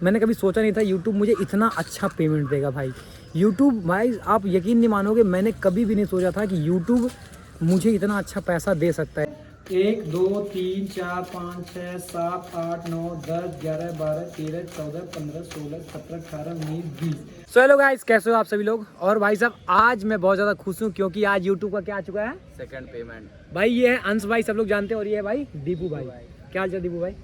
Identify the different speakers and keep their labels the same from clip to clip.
Speaker 1: मैंने कभी सोचा नहीं था यूट्यूब मुझे इतना अच्छा पेमेंट देगा भाई। यूट्यूब भाई आप यकीन नहीं मानोगे, मैंने कभी भी नहीं सोचा था कि यूट्यूब मुझे इतना अच्छा पैसा दे सकता है। 1 2 3 4 5 6 7 8 9 10 11 12 13 14 15 16 17 18 19 20। सो हेलो गाइस, कैसे हो आप सभी लोग। और भाई साहब आज मैं बहुत ज़्यादा खुश हूँ क्योंकि आज यूट्यूब का क्या आ चुका है,
Speaker 2: सेकंड पेमेंट।
Speaker 1: भाई ये है अंश भाई, सब लोग जानते हैं, और ये है भाई दीपू भाई। क्या हाल चाल दीपू भाई।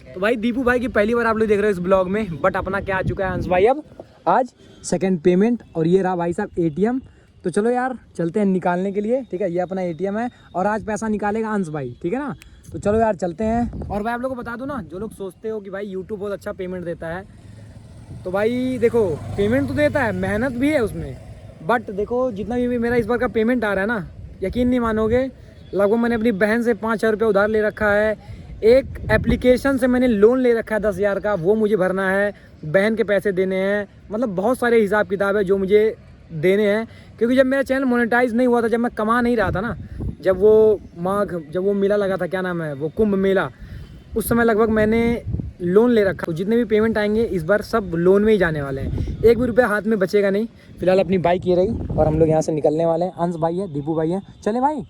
Speaker 1: तो भाई दीपू भाई की पहली बार आप लोग देख रहे हो इस ब्लॉग में, बट अपना क्या आ चुका है अंश भाई अब आज सेकंड पेमेंट। और ये रहा भाई साहब एटीएम। तो चलो यार चलते हैं निकालने के लिए, ठीक है। ये अपना एटीएम है और आज पैसा निकालेगा अंश भाई, ठीक है ना। तो चलो यार चलते हैं। और भाई आप लोगों को बता दूं ना, जो लोग सोचते हो कि भाई यूट्यूब बहुत अच्छा पेमेंट देता है, तो भाई देखो पेमेंट तो देता है, मेहनत भी है उसमें। बट देखो जितना भी मेरा इस बार का पेमेंट आ रहा है ना, यकीन नहीं मानोगे, लगभग मैंने अपनी बहन से 5,000 रुपये उधार ले रखा है। एक एप्लीकेशन से मैंने लोन ले रखा है 10,000 का, वो मुझे भरना है। बहन के पैसे देने हैं, मतलब बहुत सारे हिसाब किताब है जो मुझे देने हैं। क्योंकि जब मेरा चैनल मोनेटाइज नहीं हुआ था, जब मैं कमा नहीं रहा था ना, जब वो मेला लगा था, क्या नाम है वो, कुंभ मेला, उस समय लगभग मैंने लोन ले रखा। तो जितने भी पेमेंट आएंगे इस बार सब लोन में ही जाने वाले हैं, एक भी रुपया हाथ में बचेगा नहीं। फिलहाल अपनी बाइक ये रही और हम लोग यहाँ से निकलने वाले हैं। अंश भाई है, दीपू भाई है, चले भाई।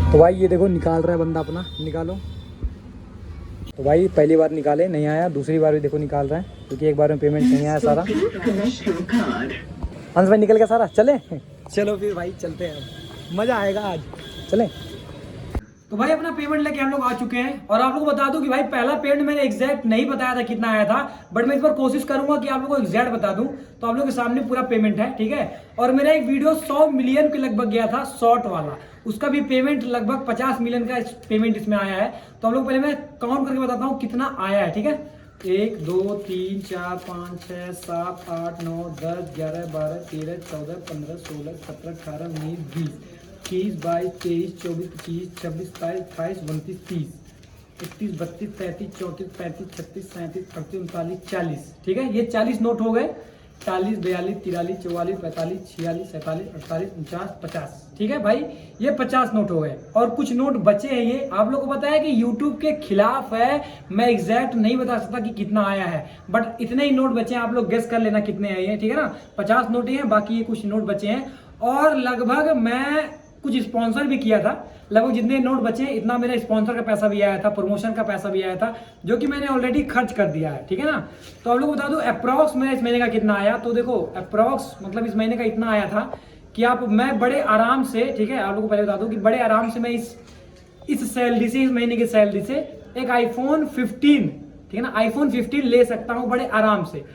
Speaker 1: तो भाई ये देखो निकाल रहा है बंदा अपना, निकालो। तो भाई पहली बार निकाले नहीं आया, दूसरी बार भी देखो निकाल रहा है, क्योंकि एक बार में पेमेंट नहीं आया सारा। अंश भाई निकल गया सारा, चले। चलो फिर भाई चलते हैं, मज़ा आएगा आज, चले। तो भाई अपना पेमेंट लेके हम लोग आ चुके हैं। और आप लोगों को बता दूं कि भाई पहला पेमेंट मैंने एग्जैक्ट नहीं बताया था कितना आया था, बट मैं इस बार कोशिश करूंगा कि आप लोगों को एग्जैक्ट बता दूं। तो आप लोगों के सामने पूरा पेमेंट है, ठीक है। और मेरा एक वीडियो 100 मिलियन के लगभग गया था, शॉर्ट वाला, उसका भी पेमेंट लगभग 50 मिलियन का पेमेंट इसमें आया है। तो हम लोग पहले मैं काउंट करके बताता हूँ कितना आया है, ठीक है। 1 2 3 4 5 6 7 8 9 10 11 12 13 14 15 16 17 18 19 20 21 22 23 24 25 26 27 28 29 30 31 32 33 34 35 36 37 38 39 40, ठीक है। ये 40 नोट हो गए। 40 42 43 44 45 46 47 48 49 50, ठीक है भाई। ये 50 नोट हो गए और कुछ नोट बचे हैं। ये आप लोगों को पता है कि YouTube के खिलाफ है, मैं एग्जैक्ट नहीं बता सकता कि कितना आया है, बट इतने ही नोट बचे हैं, आप लोग गेस कर लेना कितने हैं ये, ठीक है ना। 50 नोट ही हैं, बाकी ये कुछ नोट बचे हैं। और लगभग मैं कुछ स्पॉन्सर भी किया था, लगभग जितने नोट बचे हैं इतना मेरा स्पॉन्सर का पैसा भी आया था, प्रमोशन का पैसा भी आया था, जो कि मैंने ऑलरेडी खर्च कर दिया है, ठीक है ना। तो आप लोग बता दूं अप्रॉक्स मेरा इस महीने का कितना आया। तो देखो अप्रॉक्स मतलब इस महीने का इतना आया था कि मैं बड़े आराम से, ठीक है, आप लोग को पहले बता दूं कि बड़े आराम से मैं इस सैलरी से, इस महीने की सैलरी से एक iPhone 15, ठीक है ना, iPhone 15 ले सकता हूँ बड़े आराम से।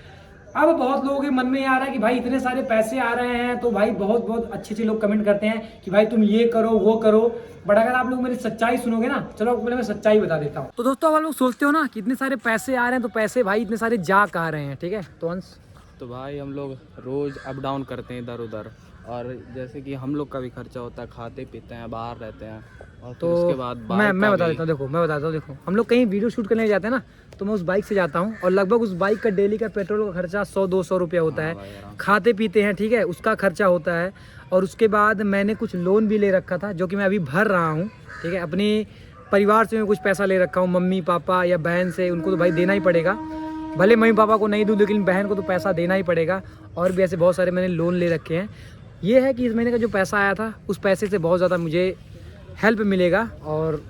Speaker 1: अब बहुत लोगों के मन में ये आ रहा है कि भाई इतने सारे पैसे आ रहे हैं, तो भाई बहुत बहुत अच्छे अच्छे लोग कमेंट करते हैं कि भाई तुम ये करो वो करो, बट अगर आप लोग मेरी सच्चाई सुनोगे ना, चलो आपको पहले मैं सच्चाई बता देता हूँ। तो दोस्तों आप लोग सोचते हो ना कि इतने सारे पैसे आ रहे हैं, तो पैसे भाई इतने सारे जा कहाँ रहे हैं, ठीक है। तो अंश,
Speaker 2: तो भाई हम लोग रोज अप डाउन करते हैं इधर उधर, और जैसे कि हम लोग का भी खर्चा होता है, खाते पीते हैं, बाहर रहते हैं, और
Speaker 1: तो
Speaker 2: उसके बाद
Speaker 1: मैं बता देता हूँ, देखो मैं बताता हूँ, देखो हम लोग कहीं वीडियो शूट करने जाते हैं ना, तो मैं उस बाइक से जाता हूँ और लगभग उस बाइक का डेली का पेट्रोल का खर्चा 100-200 रुपया होता है। खाते पीते हैं, ठीक है, उसका खर्चा होता है। और उसके बाद मैंने कुछ लोन भी ले रखा था जो कि मैं अभी भर रहा हूँ, ठीक है। अपने परिवार से मैं कुछ पैसा ले रखा हूँ, मम्मी पापा या बहन से, उनको तो भाई देना ही पड़ेगा। भले मम्मी पापा को नहीं दूँ, लेकिन बहन को तो पैसा देना ही पड़ेगा। और भी ऐसे बहुत सारे मैंने लोन ले रखे हैं। ये है कि इस महीने का जो पैसा आया था उस पैसे से बहुत ज़्यादा मुझे हेल्प मिलेगा, और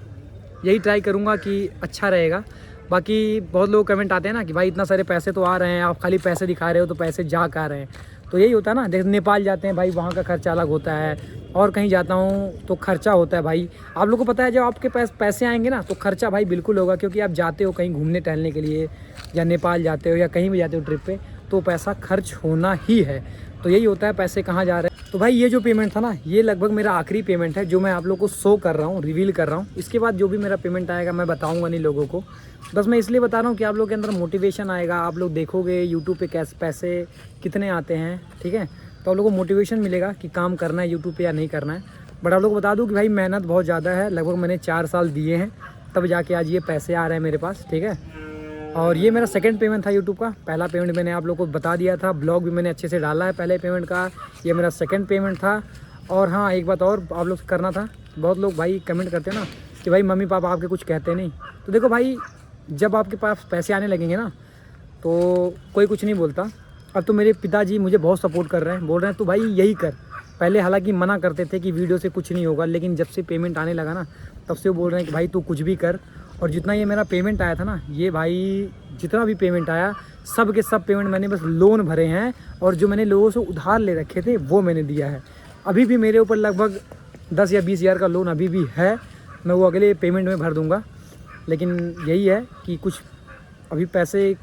Speaker 1: यही ट्राई करूँगा कि अच्छा रहेगा। बाकी बहुत लोग कमेंट आते हैं ना कि भाई इतना सारे पैसे तो आ रहे हैं, आप खाली पैसे दिखा रहे हो, तो पैसे जा कहाँ रहे हैं। तो यही होता है ना, जैसे नेपाल जाते हैं भाई, वहाँ का खर्चा अलग होता है, और कहीं जाता हूँ तो खर्चा होता है भाई। आप लोग को पता है जब आपके पास पैसे आएंगे ना, तो खर्चा भाई बिल्कुल होगा, क्योंकि आप जाते हो कहीं घूमने टहलने के लिए, या नेपाल जाते हो या कहीं भी जाते हो ट्रिप पे, तो पैसा खर्च होना ही है। तो यही होता है पैसे कहाँ जा रहे हैं। तो भाई ये जो पेमेंट था ना, ये लगभग मेरा आखिरी पेमेंट है जो मैं आप लोग को शो कर रहा हूँ, रिवील कर रहा हूँ। इसके बाद जो भी मेरा पेमेंट आएगा मैं बताऊँगा नहीं लोगों को, बस मैं इसलिए बता रहा हूँ कि आप लोग के अंदर मोटिवेशन आएगा। आप लोग देखोगे यूट्यूब पे कैसे पैसे कितने आते हैं, ठीक है, तो आप लोगों को मोटिवेशन मिलेगा कि काम करना है यूट्यूब पे या नहीं करना है। बट आप लोग को बता दूँ कि भाई मेहनत बहुत ज़्यादा है, लगभग मैंने 4 साल दिए हैं, तब जाके आज ये पैसे आ रहे हैं मेरे पास, ठीक है। और ये मेरा सेकंड पेमेंट था यूट्यूब का। पहला पेमेंट मैंने आप लोगों को बता दिया था, ब्लॉग भी मैंने अच्छे से डाला है पहले पेमेंट का। ये मेरा सेकंड पेमेंट था। और हाँ, एक बात और आप लोग से करना था, बहुत लोग भाई कमेंट करते हैं ना कि भाई मम्मी पापा आपके कुछ कहते नहीं। तो देखो भाई, जब आपके पास पैसे आने लगेंगे ना, तो कोई कुछ नहीं बोलता। अब तो मेरे पिताजी मुझे बहुत सपोर्ट कर रहे हैं, बोल रहे हैं तो भाई यही कर। पहले हालांकि मना करते थे कि वीडियो से कुछ नहीं होगा, लेकिन जब से पेमेंट आने लगा ना तब से वो बोल रहे हैं कि भाई तू कुछ भी कर। और जितना ये मेरा पेमेंट आया था ना, ये भाई जितना भी पेमेंट आया सब के सब पेमेंट मैंने बस लोन भरे हैं, और जो मैंने लोगों से उधार ले रखे थे वो मैंने दिया है। अभी भी मेरे ऊपर लगभग 10 या 20 हज़ार का लोन अभी भी है, मैं वो अगले पेमेंट में भर दूंगा। लेकिन यही है कि कुछ अभी पैसे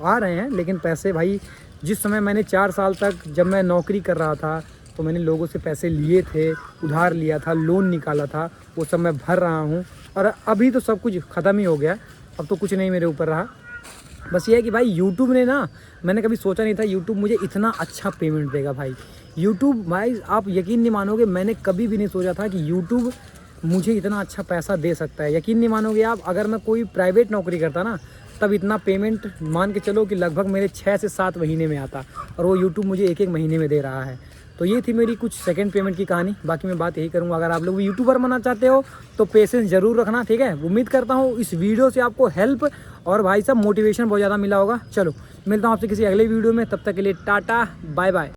Speaker 1: आ रहे हैं, लेकिन पैसे भाई जिस समय मैंने 4 साल तक जब मैं नौकरी कर रहा था तो मैंने लोगों से पैसे लिए थे, उधार लिया था, लोन निकाला था, वो सब मैं भर रहा हूँ। और अभी तो सब कुछ ख़त्म ही हो गया, अब तो कुछ नहीं मेरे ऊपर रहा। बस ये है कि भाई यूट्यूब ने ना, मैंने कभी सोचा नहीं था यूट्यूब मुझे इतना अच्छा पेमेंट देगा भाई। यूट्यूब भाई आप यकीन नहीं मानोगे, मैंने कभी भी नहीं सोचा था कि यूट्यूब मुझे इतना अच्छा पैसा दे सकता है। यकीन नहीं मानोगे आप, अगर मैं कोई प्राइवेट नौकरी करता ना तब इतना पेमेंट मान के चलो कि लगभग मेरे 6 से 7 महीने में आता, और वो यूट्यूब मुझे 1-1 महीने में दे रहा है। तो ये थी मेरी कुछ सेकंड पेमेंट की कहानी। बाकी मैं बात यही करूँगा, अगर आप लोग भी यूट्यूबर बनना चाहते हो तो पेशेंस ज़रूर रखना, ठीक है। उम्मीद करता हूँ इस वीडियो से आपको हेल्प और भाई साहब मोटिवेशन बहुत ज़्यादा मिला होगा। चलो मिलता हूँ आपसे किसी अगले वीडियो में, तब तक के लिए टाटा बाय बाय।